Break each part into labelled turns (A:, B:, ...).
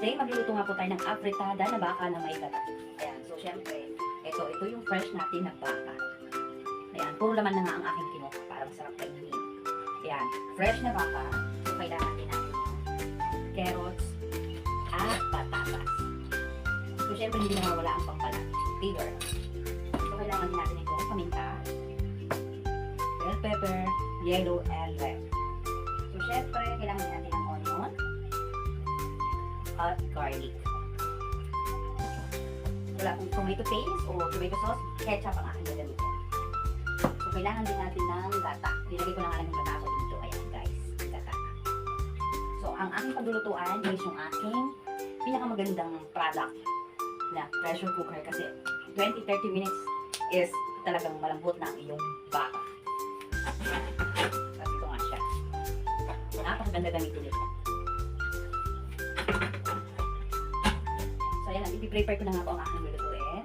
A: Today, magluluto nga po tayo ng afritada na baka na may gata. Ayan, so syempre, ito yung fresh natin na baka. Ayan, puro laman na nga ang aking kinuha para masarap kainin. Ayan, fresh na baka. So, kailangan din natin carrots at patatas. So, syempre, hindi nawawala ang pampalat. Flavor. So, kailangan din natin itong paminta, bell pepper, yellow, and red. So, syempre, kailangan din natin ng onion at garlic. Wala kung tomato paste o tomato sauce, ketchup ang aking gagamitin. So, kailangan din natin ng gata. Nilagay ko na nga lang yung gata ako dito. Ayan guys, yung gata. So, ang aking paglulutuan is yung aking pinakamagandang product na pressure cooker kasi 20-30 minutes is talagang malambot na ang iyong baka. Kasi ito nga siya. Napakaganda gamitin nito. So, ayan, i-prepare ko na nga po ang aking lulutuin.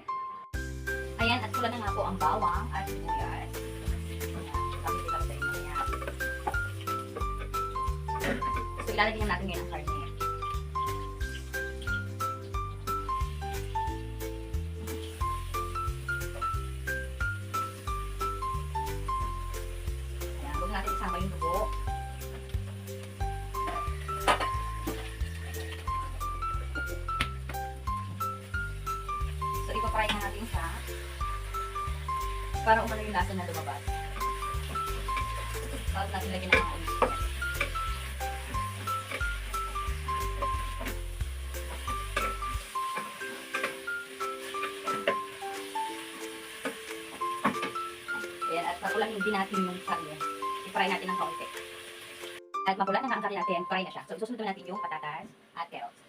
A: Ayan, at sula na nga po ang bawang at sibuyas. Kapit ito sa inyo yan. So, ilalagay natin ngayon ang karne. Ayan, huwag natin isama yung dugo. So, ipapry na natin siya para umano yung lasa na lumabas. Bago natin lagyan ng mga ulit. Ayan, at mapulahin din natin yung karne. I-fry natin ng kaunti. At mapula na nga ang karne natin, fry na siya. So, isusunod natin yung patatas at carrots.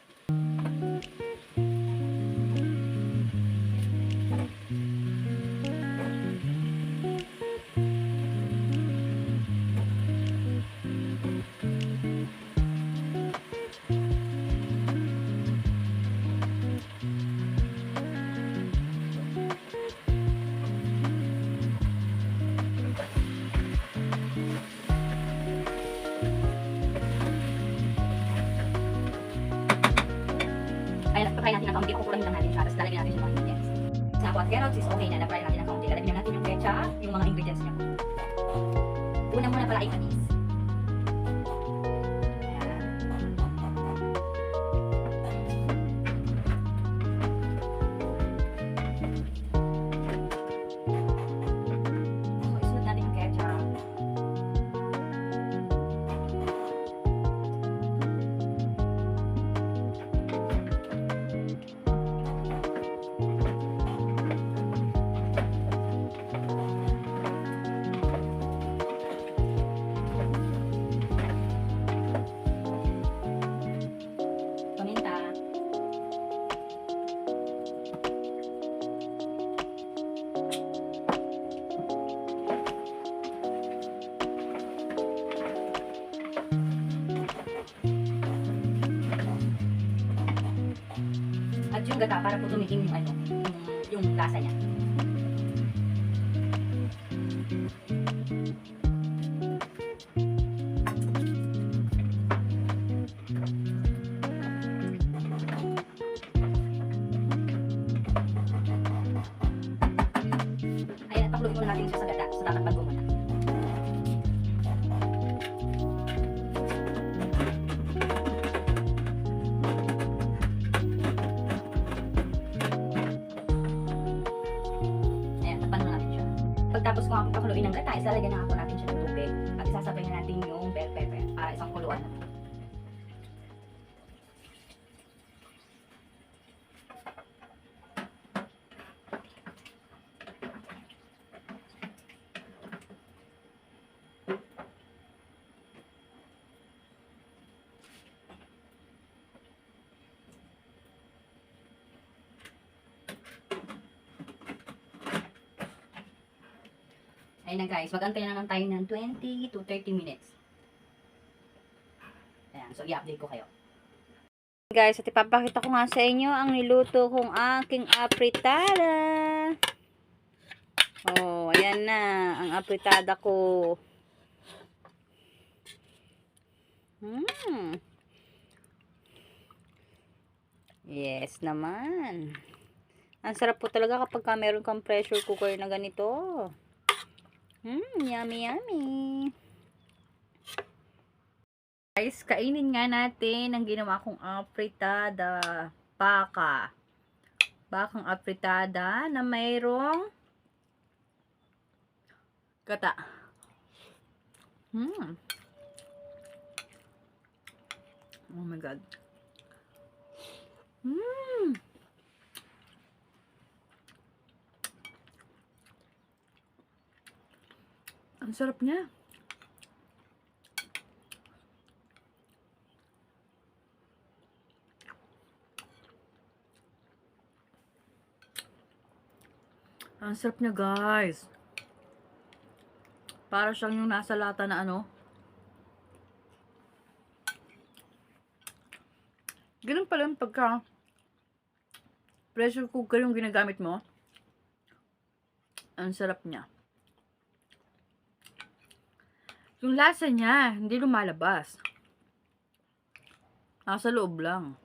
A: Ay, na-fry natin ng kaunti, kukulahin lang natin siya, tapos lalagyan natin yung mga ingredients. Sa po at carrots is okay na, na-fry natin ng kaunti. Lalagyan natin yung ketchup, yung mga ingredients niya. Una muna pala ay panis. So, isunod natin yung ketchup. Paminta. At yung gata para po tumigim yung ano, yung lasa niya. Ayan, at pakuluin muna natin siya sa gata, sa tatakpan ko muna. Ayan, takpan muna natin siya. Pagtapos ko ang pakuluin ng gata, isalagyan na ako natin siya ng tubig at isasabay na natin yung bell pepper para isang kuluan na. Ayun na guys, mag-antay na lang tayo ng 20 to 30 minutes. Ayan, so i-update ko kayo.
B: Guys, at ipapakita ko nga sa inyo ang niluto kong aking apritada. Oh, ayan na ang apritada ko. Yes naman. Ang sarap po talaga kapag meron kang pressure cooker na ganito. Yummy, yummy. Guys, kainin nga natin ang ginawa kong apritada. Baka. Bakang apritada na mayroong gata. Oh my God. Ang sarap niya. Ang sarap niya, guys. Para siyang yung nasa lata na ano. Ganun pala yung pagka pressure cooker yung ginagamit mo. Ang sarap niya. Yung lasa niya, hindi lumalabas. Nasa loob lang.